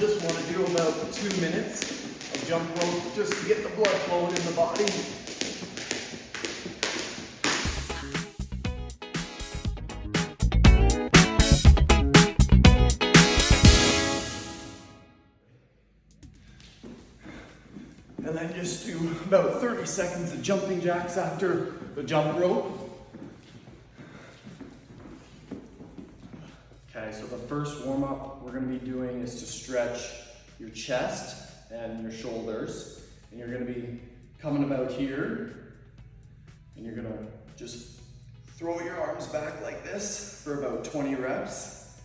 just want to do about 2 minutes of jump rope just to get the blood flowing in the body. And then just do about 30 seconds of jumping jacks after the jump rope. Okay, so the first warm up we're going to be doing is to stretch your chest and your shoulders. And you're going to be coming about here, and you're going to just throw your arms back like this for about 20 reps.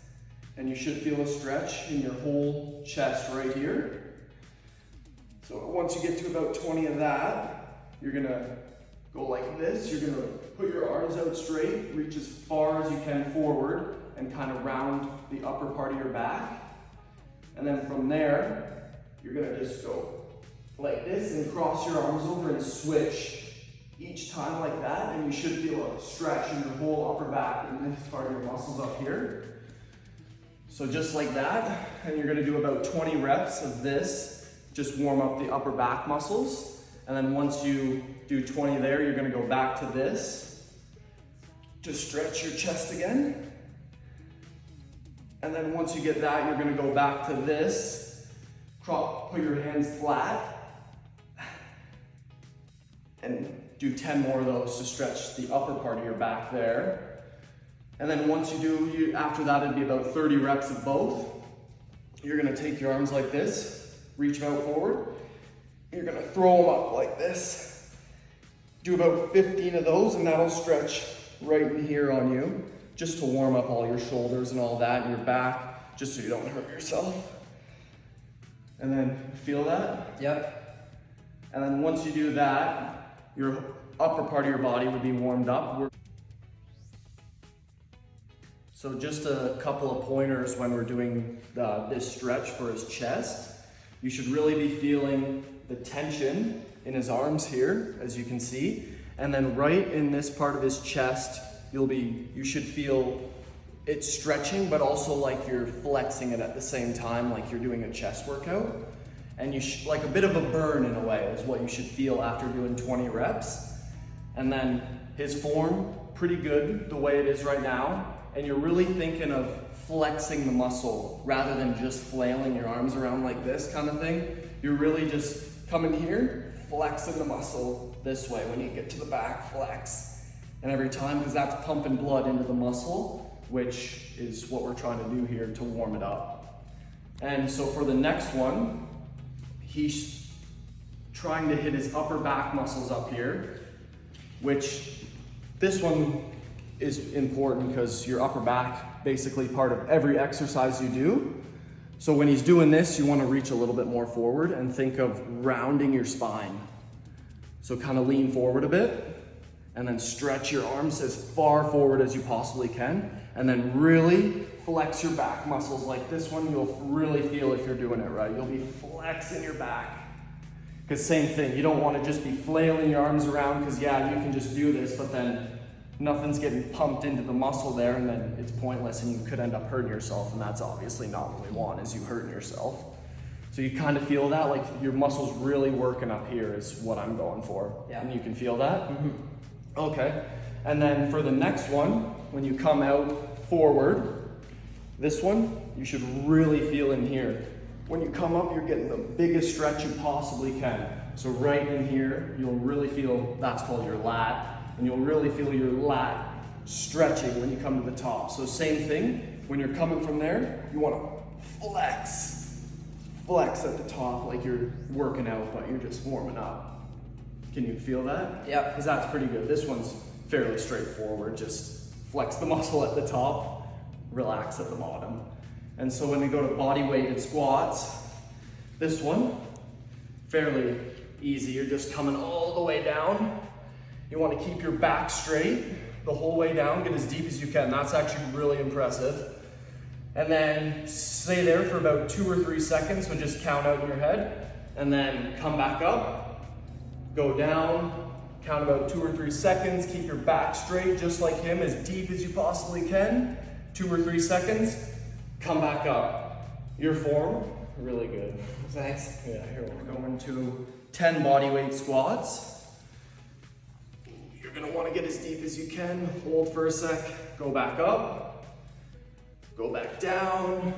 And you should feel a stretch in your whole chest right here. So once you get to about 20 of that, you're gonna go like this. You're gonna put your arms out straight, reach as far as you can forward, and kind of round the upper part of your back. And then from there, you're gonna just go like this and cross your arms over and switch each time like that. And you should feel a stretch in your whole upper back and this part of your muscles up here. So just like that, and you're gonna do about 20 reps of this. Just warm up the upper back muscles. And then once you do 20 there, you're gonna go back to this. Just stretch your chest again. And then once you get that, you're gonna go back to this. Put your hands flat. And do 10 more of those to stretch the upper part of your back there. And then once you do, after that, it'd be about 30 reps of both. You're gonna take your arms like this. Reach them out forward. You're gonna throw them up like this. Do about 15 of those, and that'll stretch right in here on you, just to warm up all your shoulders and all that, and your back, just so you don't hurt yourself. And then feel that? Yep. And then once you do that, your upper part of your body will be warmed up. So just a couple of pointers when we're doing this stretch for his chest. You should really be feeling the tension in his arms here, as you can see. And then right in this part of his chest, you should feel it stretching, but also like you're flexing it at the same time, like you're doing a chest workout. And like a bit of a burn in a way is what you should feel after doing 20 reps. And then his form, pretty good the way it is right now. And you're really thinking of flexing the muscle rather than just flailing your arms around like this kind of thing. You're really just coming here, flexing the muscle this way. When you get to the back, flex. And every time, because that's pumping blood into the muscle, which is what we're trying to do here to warm it up. And so for the next one, he's trying to hit his upper back muscles up here, which this one is important because your upper back basically part of every exercise you do. So when he's doing this, you want to reach a little bit more forward and think of rounding your spine. So kind of lean forward a bit and then stretch your arms as far forward as you possibly can, and then really flex your back muscles like this one. You'll really feel if you're doing it right. You'll be flexing your back. Because same thing, you don't want to just be flailing your arms around, because yeah, you can just do this, but then nothing's getting pumped into the muscle there, and then it's pointless and you could end up hurting yourself, and that's obviously not what we want, is you hurting yourself. So you kind of feel that, like your muscles really working up here is what I'm going for. Yeah. And you can feel that? Mm-hmm. Okay. And then for the next one, when you come out forward, this one, you should really feel in here. When you come up, you're getting the biggest stretch you possibly can. So right in here, you'll really feel, that's called your lat. And you'll really feel your lat stretching when you come to the top. So same thing, when you're coming from there, you want to flex at the top like you're working out, but you're just warming up. Can you feel that? Yep. Because that's pretty good. This one's fairly straightforward. Just flex the muscle at the top, relax at the bottom. And so when we go to body weighted squats, this one, fairly easy. You're just coming all the way down. You want to keep your back straight the whole way down, get as deep as you can. That's actually really impressive. And then stay there for about 2 or 3 seconds, so just count out in your head, and then come back up, go down, count about 2 or 3 seconds, keep your back straight just like him, as deep as you possibly can, 2 or 3 seconds, come back up. Your form, Really good. Thanks. Yeah, here we'll go into 10 bodyweight squats. You're gonna wanna get as deep as you can. Hold for a sec, go back up, go back down,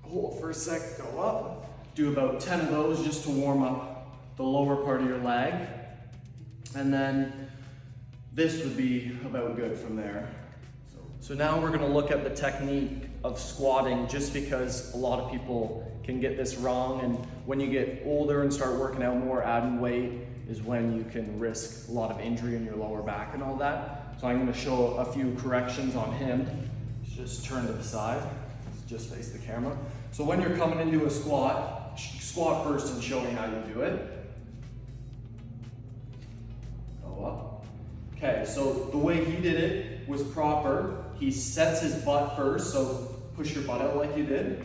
hold for a sec, go up. Do about 10 of those just to warm up the lower part of your leg. And then this would be about good from there. So now we're gonna look at the technique of squatting, just because a lot of people can get this wrong, and when you get older and start working out more, adding weight is when you can risk a lot of injury in your lower back and all that. So I'm gonna show a few corrections on him. Just turn to the side, just face the camera. So when you're coming into a squat, squat first and show me how you do it. Go up. Okay, so the way he did it was proper. He sets his butt first, so push your butt out like you did.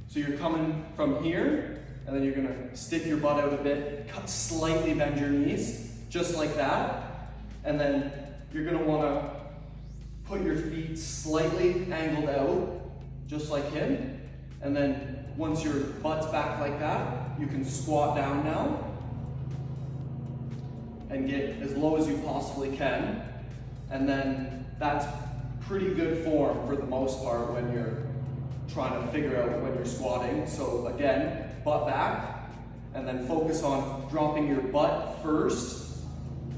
So you're coming from here, and then you're gonna stick your butt out a bit, slightly bend your knees, just like that. And then you're gonna wanna put your feet slightly angled out, just like him. And then once your butt's back like that, you can squat down now and get as low as you possibly can. And then that's pretty good form for the most part when you're trying to figure out when you're squatting. So again, butt back, and then focus on dropping your butt first,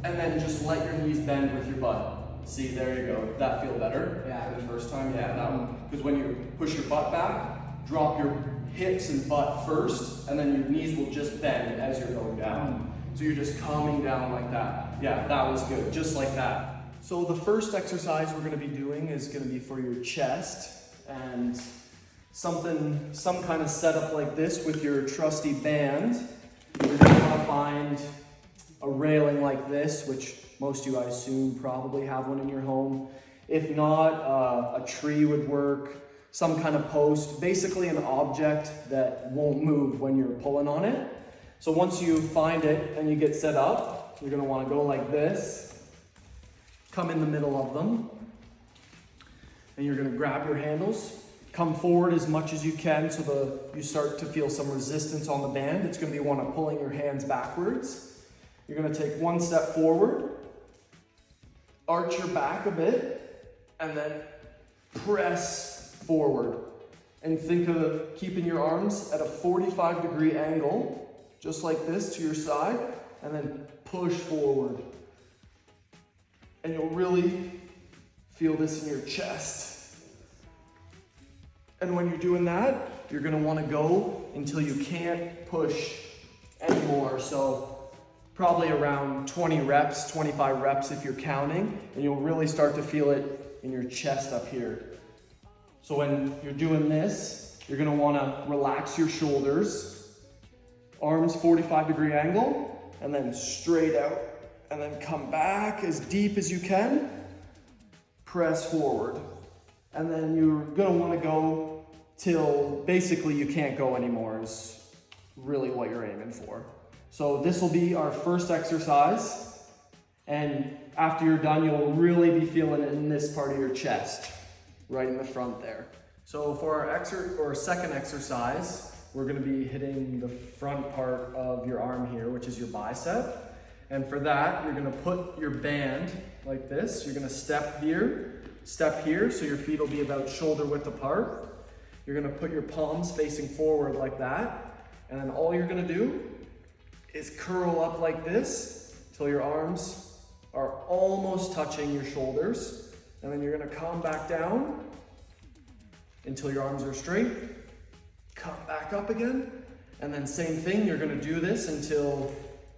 and then just let your knees bend with your butt. See, there you go. Did that feel better? Yeah. The first time? Yeah, that one. Because when you push your butt back, drop your hips and butt first, and then your knees will just bend as you're going down. So you're just coming down like that. Yeah, that was good, just like that. So the first exercise we're gonna be doing is gonna be for your chest, and some kind of setup like this with your trusty band. You're gonna wanna find a railing like this, which most of you, I assume, probably have one in your home. If not, a tree would work, some kind of post, basically an object that won't move when you're pulling on it. So once you find it and you get set up, you're gonna wanna go like this, come in the middle of them, and you're gonna grab your handles, come forward as much as you can so you start to feel some resistance on the band. It's gonna be one of pulling your hands backwards. You're gonna take one step forward, arch your back a bit, and then press forward. And think of keeping your arms at a 45-degree angle, just like this to your side, and then push forward. And you'll really feel this in your chest. And when you're doing that, you're gonna wanna go until you can't push anymore. So probably around 20 reps, 25 reps if you're counting, and you'll really start to feel it in your chest up here. So when you're doing this, you're gonna wanna relax your shoulders, arms 45-degree angle, and then straight out, and then come back as deep as you can, press forward. And then you're gonna wanna go till basically you can't go anymore is really what you're aiming for. So this will be our first exercise, and after you're done, you'll really be feeling it in this part of your chest, right in the front there. So for our second exercise, we're gonna be hitting the front part of your arm here, which is your bicep. And for that, you're gonna put your band like this. You're gonna step here, so your feet will be about shoulder width apart. You're gonna put your palms facing forward like that. And then all you're gonna do is curl up like this till your arms are almost touching your shoulders. And then you're gonna come back down until your arms are straight. Come back up again. And then same thing, you're gonna do this until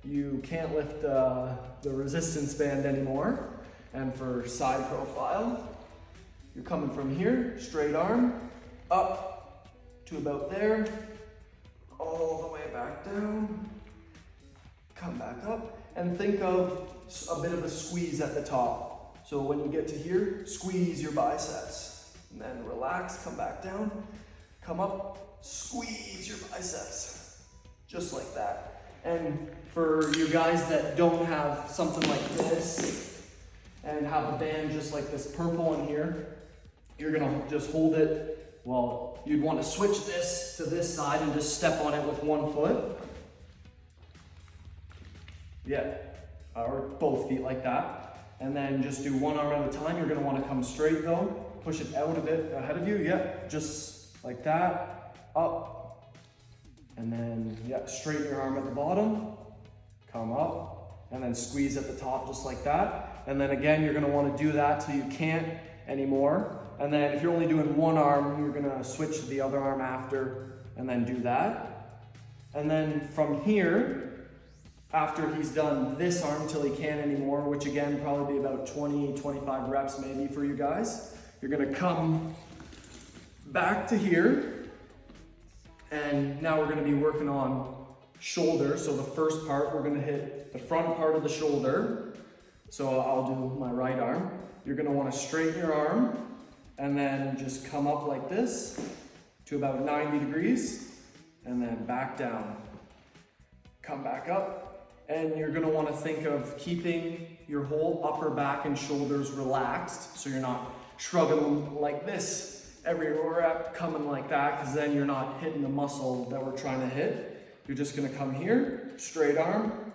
you can't lift the resistance band anymore. And for side profile, you're coming from here, straight arm, up to about there, all the way back down, come back up, and think of a bit of a squeeze at the top. So when you get to here, squeeze your biceps, and then relax, come back down, come up, squeeze your biceps, just like that. And for you guys that don't have something like this and have a band just like this purple one here, you're gonna just hold it well, you'd want to switch this to this side and just step on it with one foot. Yeah, or both feet like that. And then just do one arm at a time. You're gonna want to come straight though. Push it out a bit ahead of you. Yeah, just like that. Up. And then, yeah, straighten your arm at the bottom. Come up. And then squeeze at the top just like that. And then again, you're gonna want to do that till you can't anymore. And then if you're only doing one arm, you're gonna switch to the other arm after and then do that. And then from here, after he's done this arm till he can't anymore, which again, probably be about 20, 25 reps maybe for you guys, you're gonna come back to here. And now we're gonna be working on shoulder. So the first part, we're gonna hit the front part of the shoulder. So I'll do my right arm. You're gonna wanna straighten your arm and then just come up like this to about 90 degrees and then back down. Come back up. And you're gonna wanna think of keeping your whole upper back and shoulders relaxed so you're not shrugging like this every rep, coming like that, because then you're not hitting the muscle that we're trying to hit. You're just gonna come here, straight arm,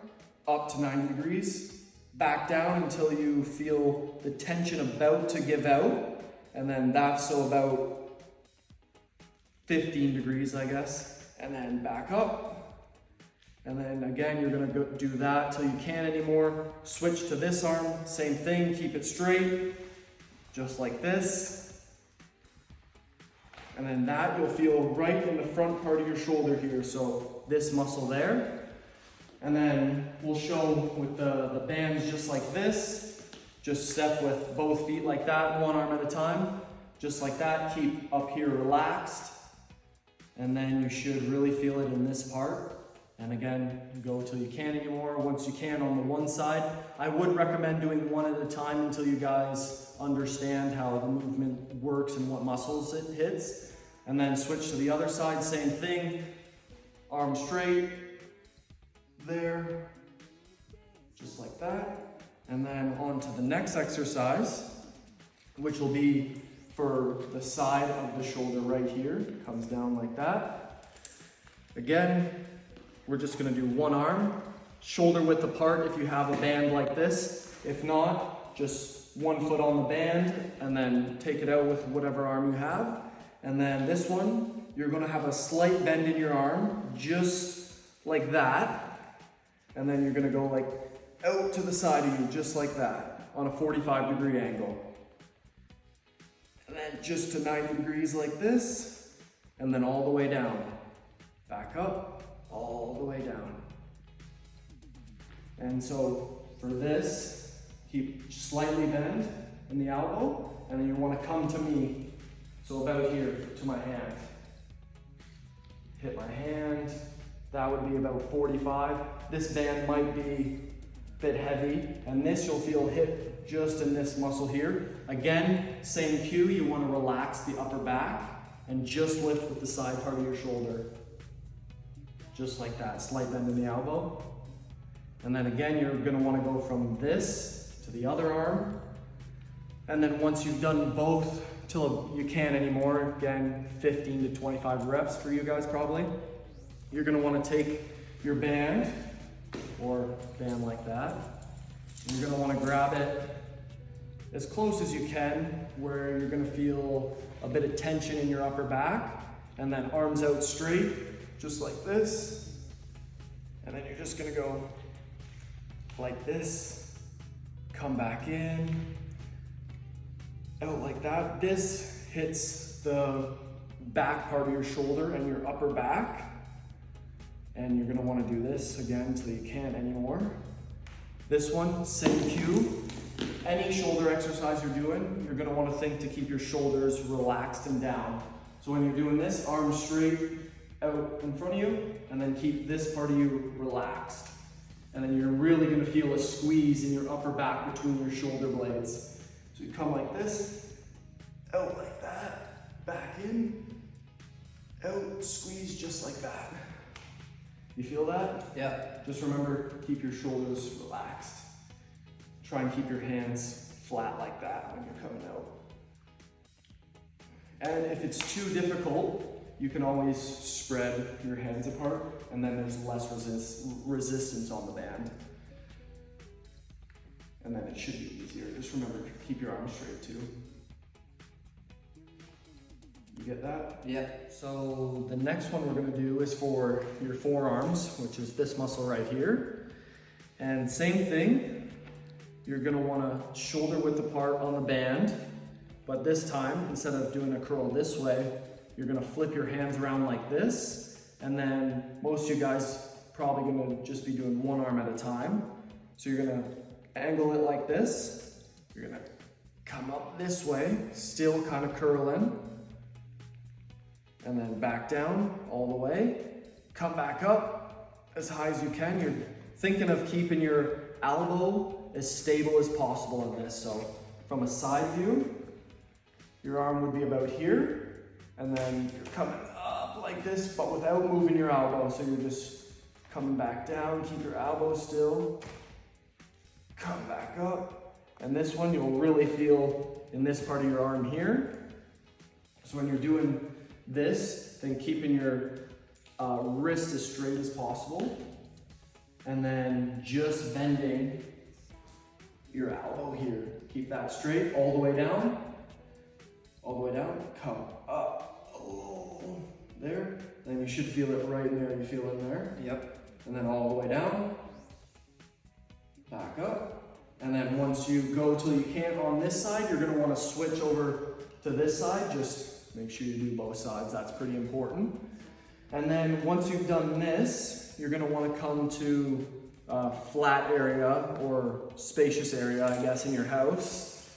up to 90 degrees, back down until you feel the tension about to give out, and then that's so about 15 degrees, I guess, and then back up. And then again, you're gonna do that till you can't anymore. Switch to this arm, same thing, keep it straight, just like this. And then that you'll feel right in the front part of your shoulder here, so this muscle there. And then we'll show with the bands just like this. Just step with both feet like that, one arm at a time. Just like that, keep up here relaxed. And then you should really feel it in this part. And again, go till you can't anymore. Once you can on the one side, I would recommend doing one at a time until you guys understand how the movement works and what muscles it hits. And then switch to the other side, same thing. Arm straight, there, just like that. And then on to the next exercise, which will be for the side of the shoulder right here. Comes down like that. Again, we're just gonna do one arm, shoulder width apart if you have a band like this. If not, just one foot on the band and then take it out with whatever arm you have. And then this one, you're gonna have a slight bend in your arm, just like that. And then you're gonna go like out to the side of you, just like that, on a 45-degree angle. And then just to 90 degrees like this, and then all the way down. Back up. All the way down. And so for this, keep slightly bend in the elbow, and then you want to come to me. So about here to my hand. Hit my hand. That would be about 45. This band might be a bit heavy, and this you'll feel hit just in this muscle here. Again, same cue, you want to relax the upper back and just lift with the side part of your shoulder. Just like that, slight bend in the elbow. And then again, you're gonna wanna go from this to the other arm. And then once you've done both till you can't anymore, again, 15 to 25 reps for you guys probably, you're gonna wanna take your band, or band like that. And you're gonna wanna grab it as close as you can, where you're gonna feel a bit of tension in your upper back, and then arms out straight, just like this. And then you're just gonna go like this, come back in, out like that. This hits the back part of your shoulder and your upper back. And you're gonna wanna do this again until you can't anymore. This one, same cue. Any shoulder exercise you're doing, you're gonna wanna think to keep your shoulders relaxed and down. So when you're doing this, arms straight out in front of you, and then keep this part of you relaxed. And then you're really gonna feel a squeeze in your upper back between your shoulder blades. So you come like this, out like that, back in, out, squeeze just like that. You feel that? Yeah. Just remember, keep your shoulders relaxed. Try and keep your hands flat like that when you're coming out. And if it's too difficult, you can always spread your hands apart, and then there's less resistance on the band. And then it should be easier. Just remember to keep your arms straight too. You get that? Yeah. So the next one we're gonna do is for your forearms, which is this muscle right here. And same thing, you're gonna wanna shoulder width apart on the band, but this time, instead of doing a curl this way, you're gonna flip your hands around like this, and then most of you guys probably gonna just be doing one arm at a time. So you're gonna angle it like this, you're gonna come up this way, still kind of curling, and then back down all the way, come back up as high as you can. You're thinking of keeping your elbow as stable as possible in this. So from a side view, your arm would be about here, and then you're coming up like this, but without moving your elbow. So you're just coming back down, keep your elbow still, come back up. And this one you'll really feel in this part of your arm here. So when you're doing this, then keeping your wrist as straight as possible, and then just bending your elbow here. Keep that straight all the way down, come up, oh, there. Then you should feel it right in there. You feel in there? Yep. And then all the way down, back up. And then once you go till you can't on this side, you're gonna wanna switch over to this side. Just make sure you do both sides, that's pretty important. And then once you've done this, you're gonna wanna come to a flat area or spacious area, I guess, in your house.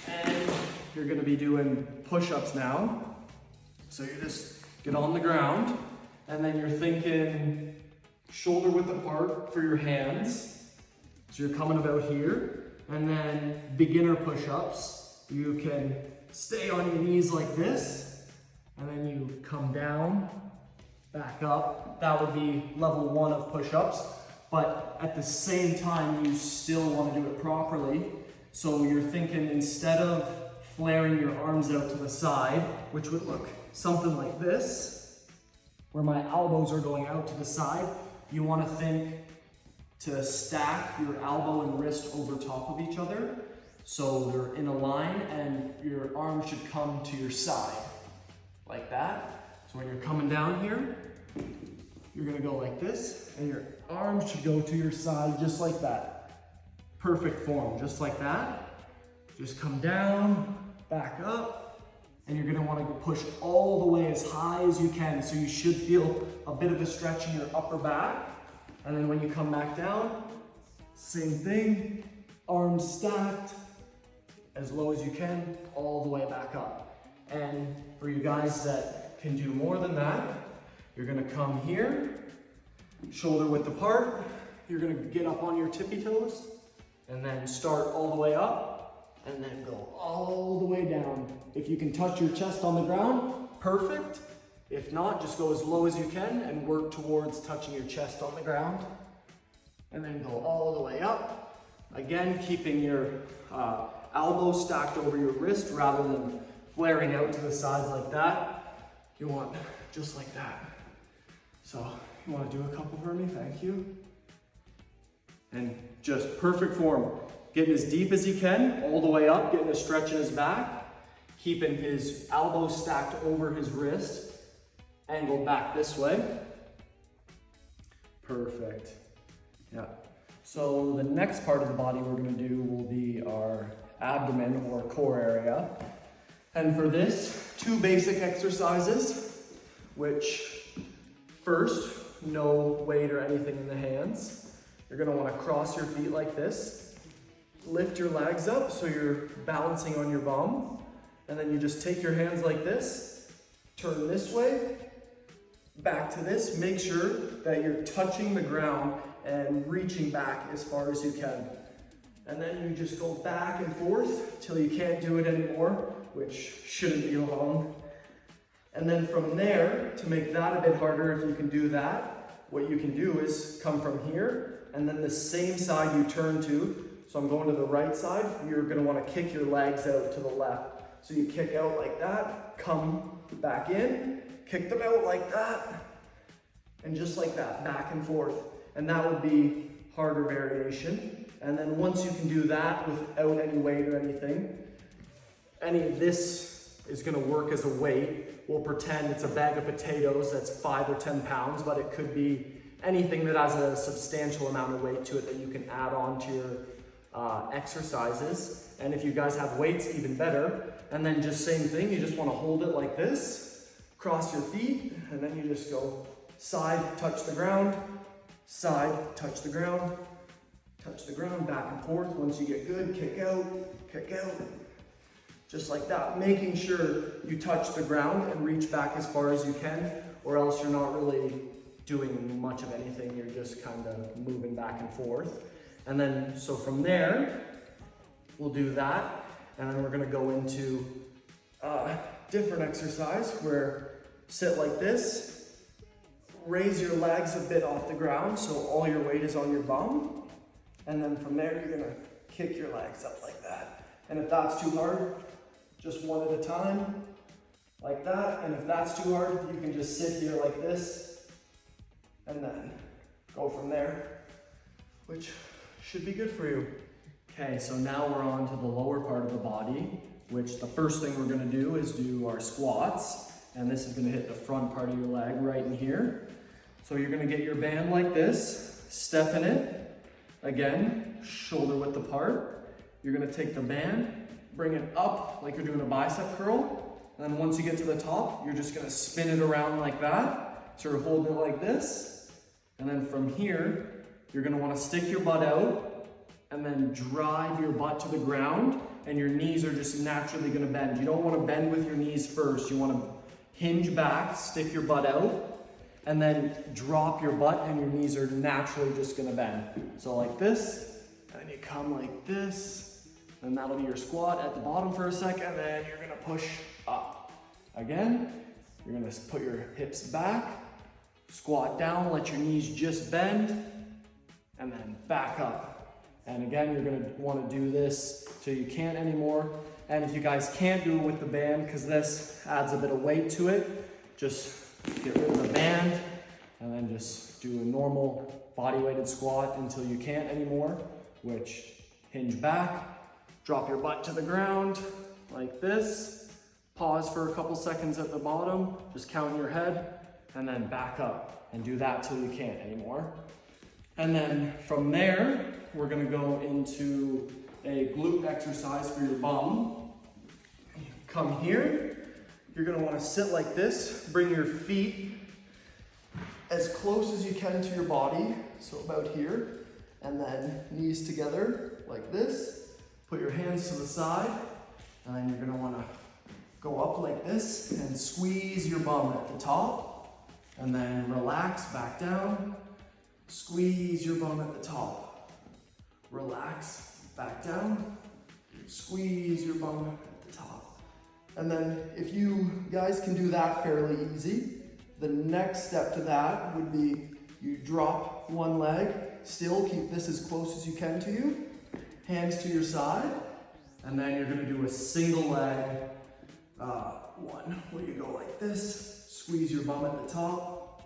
And you're gonna be doing push-ups now. So you just get on the ground, and then you're thinking shoulder width apart for your hands. So you're coming about here, and then beginner push-ups. You can stay on your knees like this, and then you come down, back up. That would be level 1 of push-ups, but at the same time, you still want to do it properly. So you're thinking, instead of flaring your arms out to the side, which would look something like this, where my elbows are going out to the side, you want to think to stack your elbow and wrist over top of each other. So they're in a line, and your arm should come to your side, like that. So when you're coming down here, you're gonna go like this, and your arms should go to your side just like that. Perfect form, just like that. Just come down, back up, and you're gonna wanna push all the way as high as you can. So you should feel a bit of a stretch in your upper back. And then when you come back down, same thing, arms stacked, as low as you can, all the way back up. And for you guys that can do more than that, you're gonna come here, shoulder width apart, you're gonna get up on your tippy toes, and then start all the way up, and then go all the way down. If you can touch your chest on the ground, perfect. If not, just go as low as you can and work towards touching your chest on the ground. And then go all the way up. Again, keeping your elbow stacked over your wrist rather than flaring out to the sides like that. You want just like that. So you want to do a couple for me? Thank you. And just perfect form. Getting as deep as he can, all the way up, getting a stretch in his back, keeping his elbow stacked over his wrist, angled back this way. Perfect. Yeah. So the next part of the body we're going to do will be our abdomen or core area. And for this, 2 basic exercises, which first, no weight or anything in the hands. You're going to want to cross your feet like this. Lift your legs up so you're balancing on your bum. And then you just take your hands like this, turn this way, back to this. Make sure that you're touching the ground and reaching back as far as you can. And then you just go back and forth till you can't do it anymore, which shouldn't be long. And then from there, to make that a bit harder, if you can do that, what you can do is come from here, and then the same side you turn to. So I'm going to the right side, you're gonna wanna kick your legs out to the left. So you kick out like that, come back in, kick them out like that, and just like that, back and forth. And that would be harder variation. And then once you can do that without any weight or anything, any of this is gonna work as a weight. We'll pretend it's a bag of potatoes that's 5 or 10 pounds, but it could be anything that has a substantial amount of weight to it that you can add on to your exercises. And if you guys have weights, even better. And then just same thing, you just wanna hold it like this, cross your feet, and then you just go side, touch the ground, side, touch the ground, back and forth. Once you get good, kick out, just like that. Making sure you touch the ground and reach back as far as you can, or else you're not really doing much of anything. You're just kind of moving back and forth. And then, so from there, we'll do that. And then we're gonna go into a different exercise where sit like this, raise your legs a bit off the ground so all your weight is on your bum. And then from there, you're gonna kick your legs up like that. And if that's too hard, just one at a time, like that. And if that's too hard, you can just sit here like this and then go from there, which should be good for you. Okay, so now we're on to the lower part of the body, which the first thing we're gonna do is do our squats. And this is gonna hit the front part of your leg right in here. So you're gonna get your band like this, step in it, again, shoulder width apart. You're gonna take the band, bring it up like you're doing a bicep curl. And then once you get to the top, you're just gonna spin it around like that. So you're holding it like this. And then from here, you're gonna wanna stick your butt out and then drive your butt to the ground, and your knees are just naturally gonna bend. You don't wanna bend with your knees first. You wanna hinge back, stick your butt out, and then drop your butt, and your knees are naturally just gonna bend. So like this, and then you come like this, and that'll be your squat at the bottom for a second, and then you're gonna push up. Again, you're gonna put your hips back, squat down, let your knees just bend, and then back up. And again, you're gonna wanna do this till you can't anymore. And if you guys can't do it with the band, because this adds a bit of weight to it, just get rid of the band and then just do a normal body weighted squat until you can't anymore, which hinge back, drop your butt to the ground like this, pause for a couple seconds at the bottom, just count your head, and then back up and do that till you can't anymore. And then from there, we're gonna go into a glute exercise for your bum. Come here, you're gonna wanna sit like this, bring your feet as close as you can to your body, so about here, and then knees together like this. Put your hands to the side, and then you're gonna wanna go up like this and squeeze your bum at the top, and then relax back down, squeeze your bum at the top. Relax, back down, squeeze your bum at the top. And then if you guys can do that fairly easy, the next step to that would be you drop one leg, still keep this as close as you can to you, hands to your side, and then you're gonna do a single leg one, where you go like this, squeeze your bum at the top,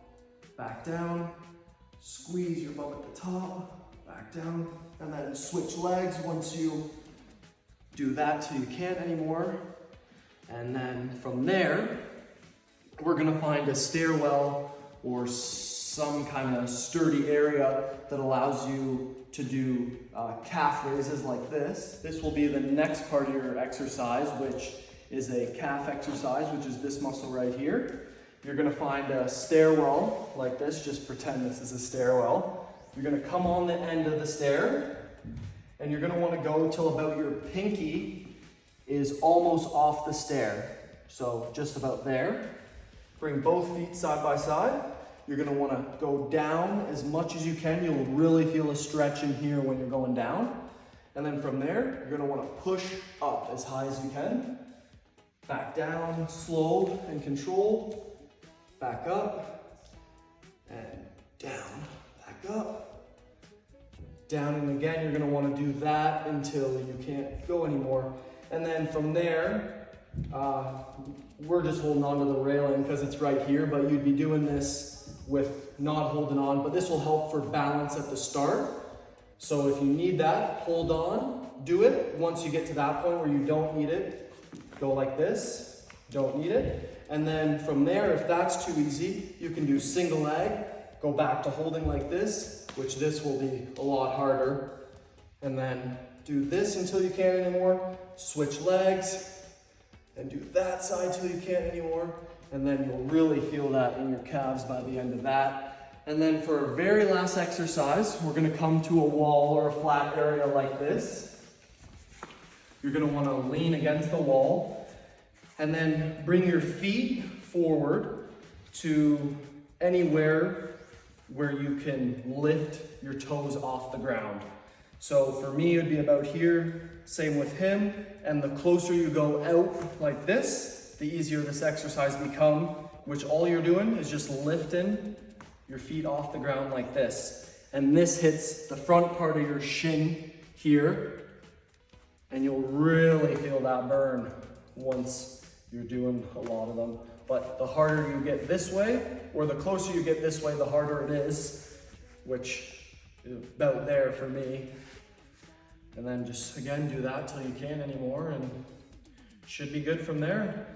back down, squeeze your bum at the top, back down, and then switch legs once you do that till you can't anymore. And then from there, we're gonna find a stairwell or some kind of sturdy area that allows you to do calf raises like this. This will be the next part of your exercise, which is a calf exercise, which is this muscle right here. You're gonna find a stairwell like this, just pretend this is a stairwell. You're gonna come on the end of the stair, and you're gonna wanna go till about your pinky is almost off the stair. So just about there. Bring both feet side by side. You're gonna wanna go down as much as you can. You'll really feel a stretch in here when you're going down. And then from there, you're gonna wanna push up as high as you can. Back down, slow and controlled. Back up, and down, back up, down, and again, you're gonna wanna do that until you can't go anymore. And then from there, we're just holding on to the railing because it's right here, but you'd be doing this with not holding on, but this will help for balance at the start. So if you need that, hold on, do it. Once you get to that point where you don't need it, go like this, don't need it. And then from there, if that's too easy, you can do single leg, go back to holding like this, which this will be a lot harder. And then do this until you can't anymore, switch legs, and do that side till you can't anymore. And then you'll really feel that in your calves by the end of that. And then for our very last exercise, we're gonna come to a wall or a flat area like this. You're gonna wanna lean against the wall and then bring your feet forward to anywhere where you can lift your toes off the ground. So for me, it would be about here, same with him. And the closer you go out like this, the easier this exercise become, which all you're doing is just lifting your feet off the ground like this. And this hits the front part of your shin here, and you'll really feel that burn once you're doing a lot of them. But the harder you get this way, or the closer you get this way, the harder it is, which is about there for me. And then just, again, do that till you can't anymore, and should be good from there.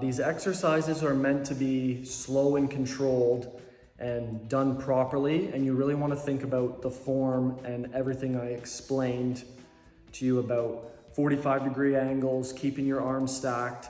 These exercises are meant to be slow and controlled and done properly, and you really want to think about the form and everything I explained to you about 45-degree angles, keeping your arms stacked.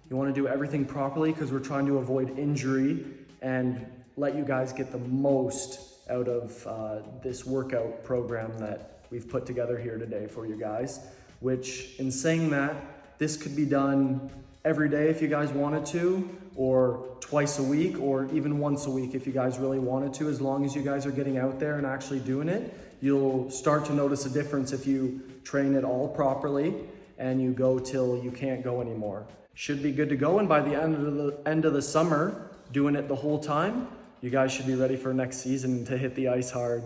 You want to do everything properly because we're trying to avoid injury and let you guys get the most out of this workout program that we've put together here today for you guys. Which, in saying that, this could be done every day if you guys wanted to, or twice a week, or even once a week if you guys really wanted to. As long as you guys are getting out there and actually doing it, you'll start to notice a difference if you train it all properly and you go till you can't go anymore. Should be good to go, and by the end of the summer, doing it the whole time, you guys should be ready for next season to hit the ice hard.